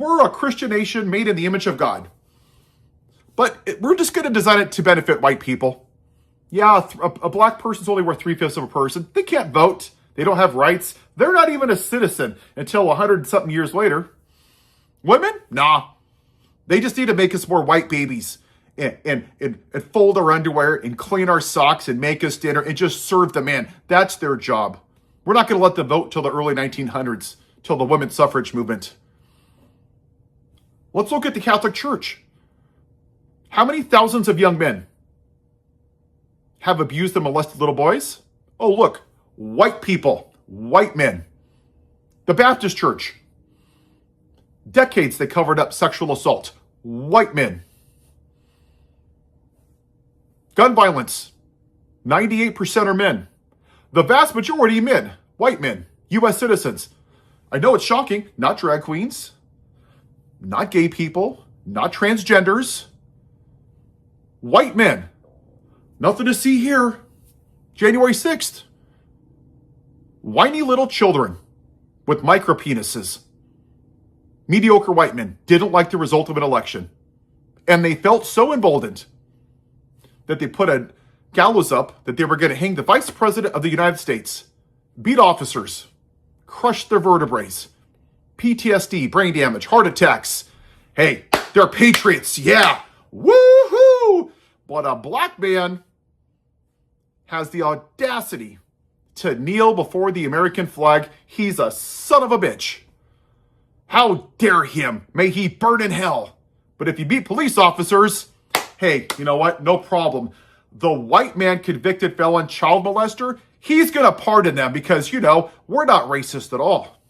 We're a Christian nation made in the image of God. But we're just going to design it to benefit white people. Yeah, a black person's only worth 3/5 of a person. They can't vote. They don't have rights. They're not even a citizen until 100-something years later. Women? Nah. They just need to make us more white babies and fold our underwear and clean our socks and make us dinner and just serve the man. That's their job. We're not going to let them vote till the early 1900s, till the women's suffrage movement. Let's look at the Catholic Church. How many thousands of young men have abused and molested little boys? Oh, look, white people, white men. The Baptist Church. Decades they covered up sexual assault. White men. Gun violence. 98% are men. The vast majority men. White men. U.S. citizens. I know it's shocking. Not drag queens. Not gay people. Not transgenders. White men. Nothing to see here. January 6th. Whiny little children with micro penises. Mediocre white men didn't like the result of an election. And they felt so emboldened that they put a gallows up that they were going to hang the vice president of the United States, beat officers, crush their vertebrae, PTSD, brain damage, heart attacks. Hey, they're patriots, yeah, woohoo! But a black man has the audacity to kneel before the American flag. He's a son of a bitch. How dare him? May he burn in hell. But if you beat police officers, hey, you know what? No problem. The white man convicted felon child molester, he's going to pardon them because, we're not racist at all.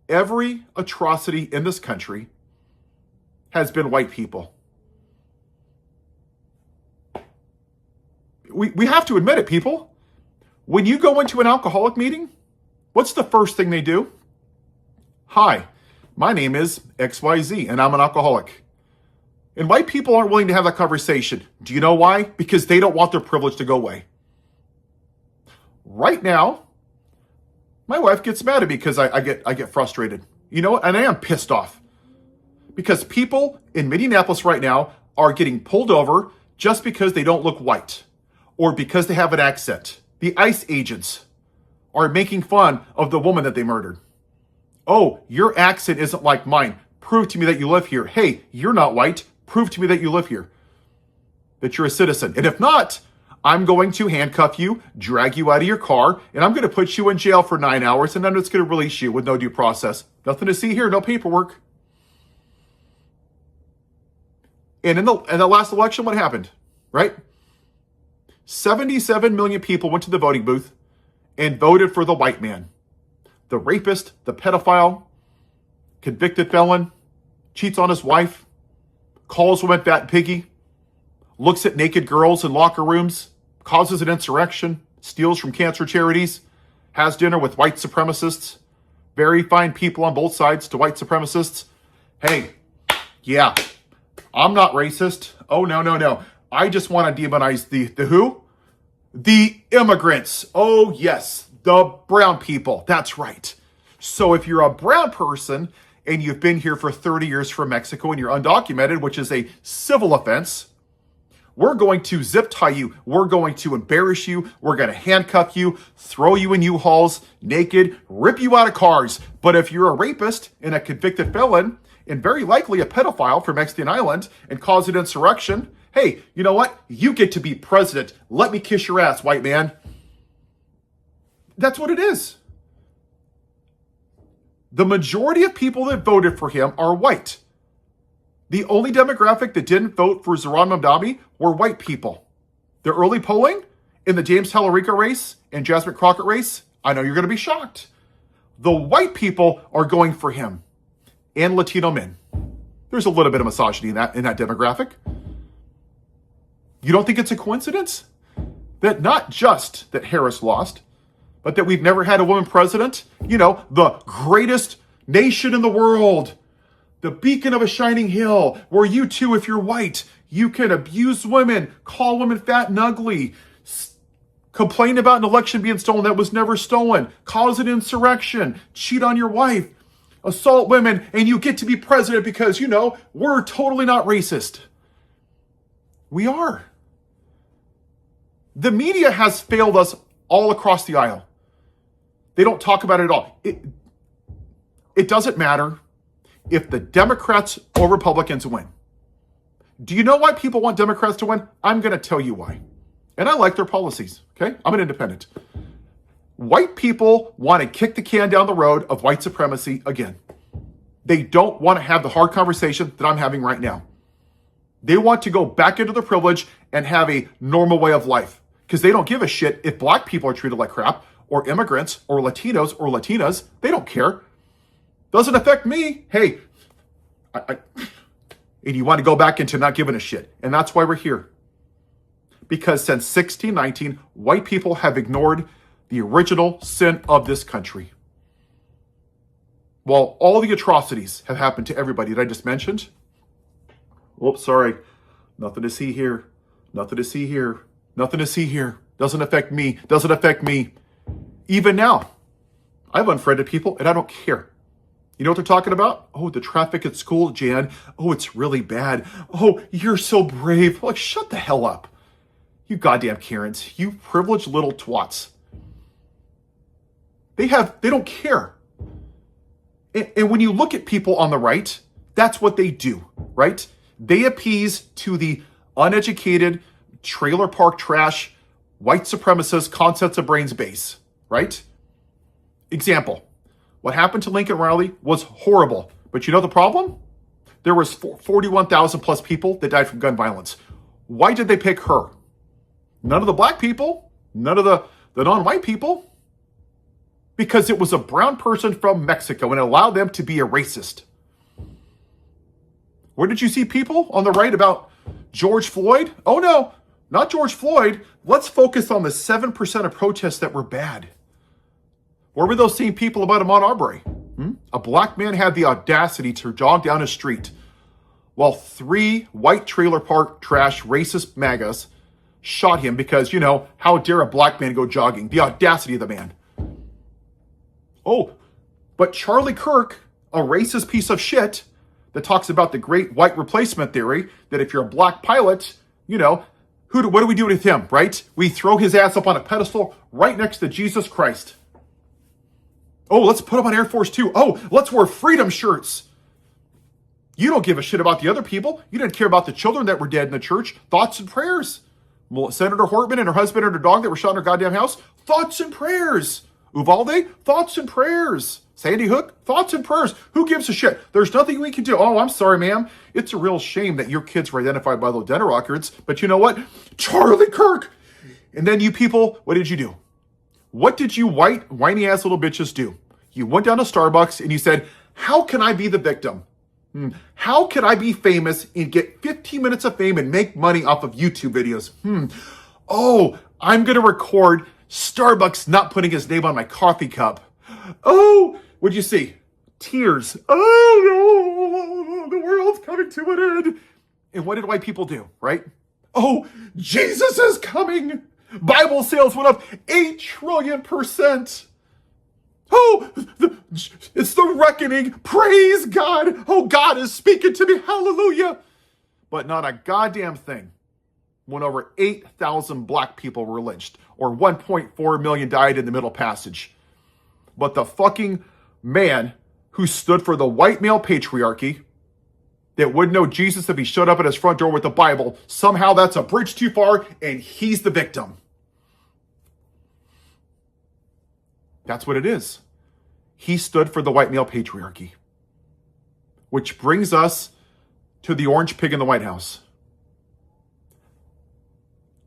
Every atrocity in this country has been white people. We have to admit it, people. When you go into an alcoholic meeting, what's the first thing they do? Hi, my name is XYZ and I'm an alcoholic. And white people aren't willing to have that conversation. Do you know why? Because they don't want their privilege to go away. Right now, my wife gets mad at me because I get frustrated. And I am pissed off. Because people in Minneapolis right now are getting pulled over just because they don't look white or because they have an accent. The ICE agents are making fun of the woman that they murdered. Oh, your accent isn't like mine. Prove to me that you live here. Hey, you're not white. Prove to me that you live here, that you're a citizen. And if not, I'm going to handcuff you, drag you out of your car, and I'm going to put you in jail for 9 hours, and then it's going to release you with no due process. Nothing to see here, no paperwork. And in the last election, what happened, right? 77 million people went to the voting booth and voted for the white man. The rapist, the pedophile, convicted felon, cheats on his wife, calls women fat piggy, looks at naked girls in locker rooms, causes an insurrection, steals from cancer charities, has dinner with white supremacists, very fine people on both sides to white supremacists. Hey, yeah, I'm not racist. Oh, no. I just want to demonize the who? The immigrants. Oh, yes, the brown people. That's right. So if you're a brown person and you've been here for 30 years from Mexico and you're undocumented, which is a civil offense, we're going to zip tie you. We're going to embarrass you. We're going to handcuff you, throw you in U-Hauls, naked, rip you out of cars. But if you're a rapist and a convicted felon, and very likely a pedophile from Mexican Island, and cause an insurrection, hey, you know what? You get to be president. Let me kiss your ass, white man. That's what it is. The majority of people that voted for him are white. The only demographic that didn't vote for Zohran Mamdani were white people. The early polling in the James Tallarico race and Jasmine Crockett race, I know you're going to be shocked. The white people are going for him, and Latino men. There's a little bit of misogyny in that demographic. You don't think it's a coincidence that not just that Harris lost, but that we've never had a woman president? The greatest nation in the world, the beacon of a shining hill, where you too, if you're white, you can abuse women, call women fat and ugly, complain about an election being stolen that was never stolen, cause an insurrection, cheat on your wife, assault women, and you get to be president because, we're totally not racist. We are. The media has failed us all across the aisle. They don't talk about it at all. It doesn't matter if the Democrats or Republicans win. Do you know why people want Democrats to win? I'm going to tell you why. And I like their policies, okay? I'm an independent. White people want to kick the can down the road of white supremacy again. They don't want to have the hard conversation that I'm having right now. They want to go back into their privilege and have a normal way of life because they don't give a shit if black people are treated like crap or immigrants or Latinos or Latinas. They don't care. Doesn't affect me. Hey, and you want to go back into not giving a shit. And that's why we're here. Because since 1619, white people have ignored the original sin of this country. While all the atrocities have happened to everybody that I just mentioned. Whoops, sorry. Nothing to see here. Nothing to see here. Nothing to see here. Doesn't affect me. Doesn't affect me. Even now, I've unfriended people and I don't care. You know what they're talking about? Oh, the traffic at school, Jan. Oh, it's really bad. Oh, you're so brave. Like, shut the hell up. You goddamn Karens. You privileged little twats. They don't care. And when you look at people on the right, that's what they do, right? They appease to the uneducated, trailer park trash, white supremacist concepts of brains base, right? Example, what happened to Lincoln Riley was horrible. But you know the problem? There was 41,000 plus people that died from gun violence. Why did they pick her? None of the black people, none of the non-white people. Because it was a brown person from Mexico and it allowed them to be a racist. Where did you see people on the right about George Floyd? Oh no, not George Floyd. Let's focus on the 7% of protests that were bad. Where were those same people about Ahmaud Arbery? A black man had the audacity to jog down a street while 3 white trailer park trash racist MAGAs shot him because, how dare a black man go jogging? The audacity of the man. Oh, but Charlie Kirk, a racist piece of shit that talks about the great white replacement theory, that if you're a black pilot, what do we do with him, right? We throw his ass up on a pedestal right next to Jesus Christ. Oh, let's put him on Air Force Two. Oh, let's wear freedom shirts. You don't give a shit about the other people. You didn't care about the children that were dead in the church. Thoughts and prayers. Well, Senator Hortman and her husband and her dog that were shot in her goddamn house. Thoughts and prayers. Uvalde, thoughts and prayers. Sandy Hook, thoughts and prayers. Who gives a shit? There's nothing we can do. Oh, I'm sorry, ma'am. It's a real shame that your kids were identified by those dental records. But you know what? Charlie Kirk. And then you people, what did you do? What did you whiny ass little bitches do? You went down to Starbucks and you said, how can I be the victim? How can I be famous and get 15 minutes of fame and make money off of YouTube videos? Oh, I'm going to record Starbucks not putting his name on my coffee cup. Oh, what'd you see? Tears. Oh no, the world's coming to an end. And what did white people do, right? Oh, Jesus is coming. Bible sales went up 8 trillion%. Oh, it's the reckoning. Praise God. Oh, God is speaking to me. Hallelujah. But not a goddamn thing when over 8,000 black people were lynched or 1.4 million died in the Middle Passage. But the fucking man who stood for the white male patriarchy that wouldn't know Jesus if he showed up at his front door with the Bible, somehow that's a bridge too far and he's the victim. That's what it is. He stood for the white male patriarchy. Which brings us to the orange pig in the White House.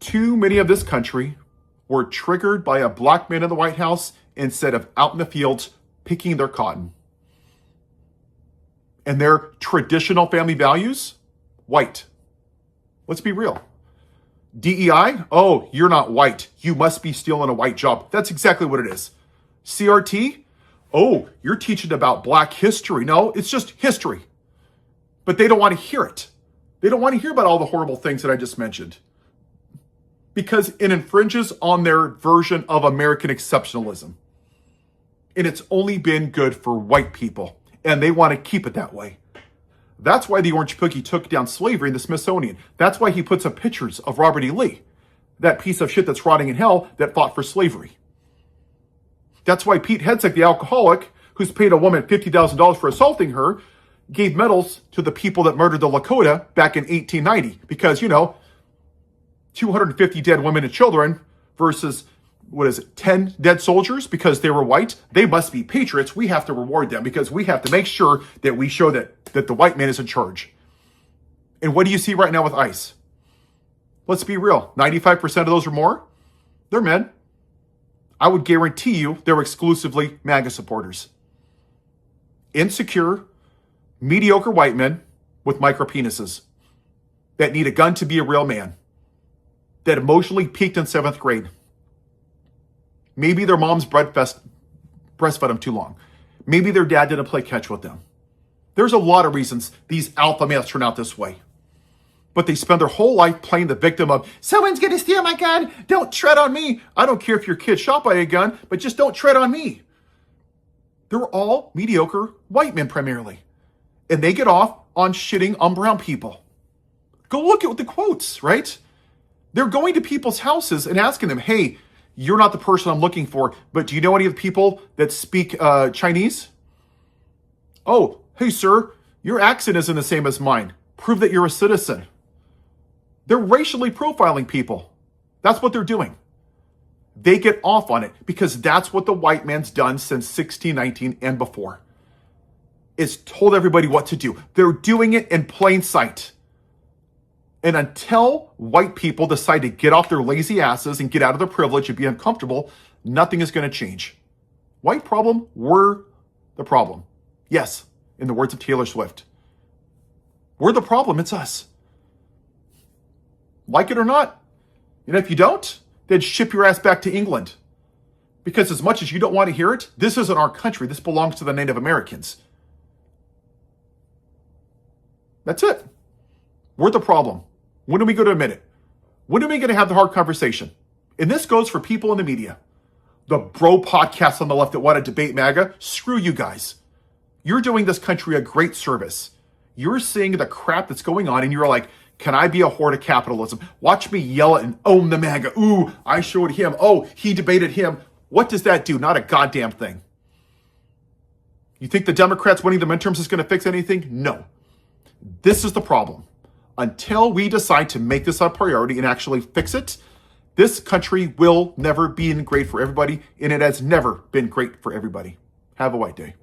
Too many of this country were triggered by a black man in the White House instead of out in the fields picking their cotton. And their traditional family values? White. Let's be real. DEI? Oh, you're not white. You must be stealing a white job. That's exactly what it is. CRT? Oh, you're teaching about black history. No, it's just history. But they don't want to hear it. They don't want to hear about all the horrible things that I just mentioned. Because it infringes on their version of American exceptionalism. And it's only been good for white people. and they want to keep it that way. That's why the Orange Cookie took down slavery in the Smithsonian. That's why he puts up pictures of Robert E. Lee, that piece of shit that's rotting in hell that fought for slavery. That's why Pete Hegseth, the alcoholic, who's paid a woman $50,000 for assaulting her, gave medals to the people that murdered the Lakota back in 1890. Because, 250 dead women and children versus, 10 dead soldiers because they were white? They must be patriots. We have to reward them because we have to make sure that we show that the white man is in charge. And what do you see right now with ICE? Let's be real. 95% of those or more, they're men. I would guarantee you they're exclusively MAGA supporters. Insecure, mediocre white men with micro penises that need a gun to be a real man, that emotionally peaked in 7th grade. Maybe their mom's breastfed them too long. Maybe their dad didn't play catch with them. There's a lot of reasons these alpha males turn out this way. But they spend their whole life playing the victim of, someone's going to steal my gun. Don't tread on me. I don't care if your kid's shot by a gun, but just don't tread on me. They're all mediocre white men primarily. And they get off on shitting on brown people. Go look at the quotes, right? They're going to people's houses and asking them, hey, you're not the person I'm looking for, but do you know any of the people that speak Chinese? Oh, hey, sir, your accent isn't the same as mine. Prove that you're a citizen. They're racially profiling people. That's what they're doing. They get off on it because that's what the white man's done since 1619 and before. Is told everybody what to do. They're doing it in plain sight. And until white people decide to get off their lazy asses and get out of their privilege and be uncomfortable, nothing is going to change. White problem, we're the problem. Yes, in the words of Taylor Swift. We're the problem, it's us. Like it or not. And if you don't, then ship your ass back to England. Because as much as you don't want to hear it, this isn't our country. This belongs to the Native Americans. That's it. We're the problem. When are we going to admit it? When are we going to have the hard conversation? And this goes for people in the media. The bro podcasts on the left that want to debate MAGA, screw you guys. You're doing this country a great service. You're seeing the crap that's going on and you're like, can I be a whore to capitalism? Watch me yell it and own the MAGA. Ooh, I showed him. Oh, he debated him. What does that do? Not a goddamn thing. You think the Democrats winning the midterms is going to fix anything? No. This is the problem. Until we decide to make this a priority and actually fix it, this country will never be great for everybody, and it has never been great for everybody. Have a white day.